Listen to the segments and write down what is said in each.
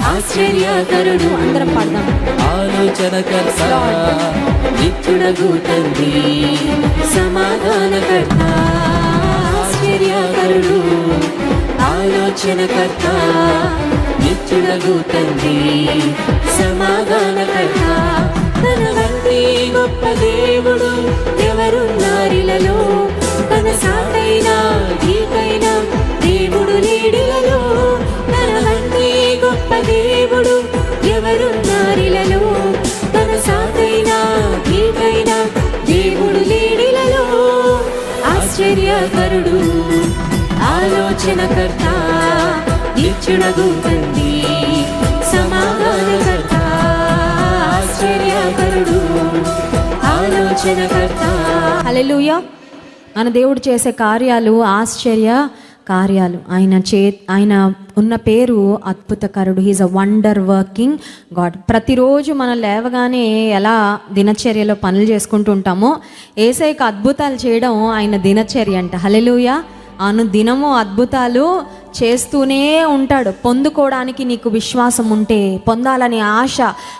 ఆశ్చర్యకరుడు. అందరం పాడదాం. ఆలోచనకర్త నిత్యుడగు తండ్రి సమాధానకర్త. ఆశ్చర్యకరుడు ఆలోచనకర్త నిత్యుడగు తండ్రి సమాధానకర్త. తన వంటి గొప్ప దేవుడు ఎవరున్నారిలలో, తన సాటైనా నీకైనా దేవుడు లేడిలలో. తన వంటి గొప్ప దేవుడు ఎవరున్నారిలలో, తన సాటైనా నీకైనా దేవుడు లేడిలలో. ఆశ్చర్యకరుడు ఆలోచనకర్త నిత్యుడగు తండ్రి సమాధానకర్త. ఆశ్చర్యకరుడు ఆలోచనకర్త. హల్లెలూయా. మన దేవుడు చేసే కార్యాలు ఆశ్చర్య కార్యాలు. ఆయన ఉన్న పేరు అద్భుతకరుడు. He's a wonder working God. ప్రతిరోజు మనం లేవగానే ఎలా దినచర్యలో పనులు చేసుకుంటూ ఉంటామో, యేసయ్యకు అద్భుతాలు చేయడం ఆయన దినచర్య అంట. హల్లెలూయా. దినము అద్భుతాలు చేస్తూనే ఉంటాడు. పొందుకోవడానికి నీకు విశ్వాసం ఉంటే, పొందాలనే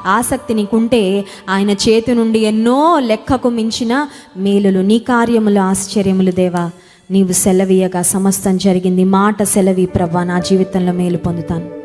ఆసక్తి నీకుంటే, ఆయన చేతి నుండి ఎన్నో లెక్కకు మించిన మేలులు, నీ కార్యములు ఆశ్చర్యములు దేవా. నీవు సెలవీయగా సమస్తం జరిగింది. మాట సెలవి ప్రభా, నా జీవితంలో మేలు పొందుతాను.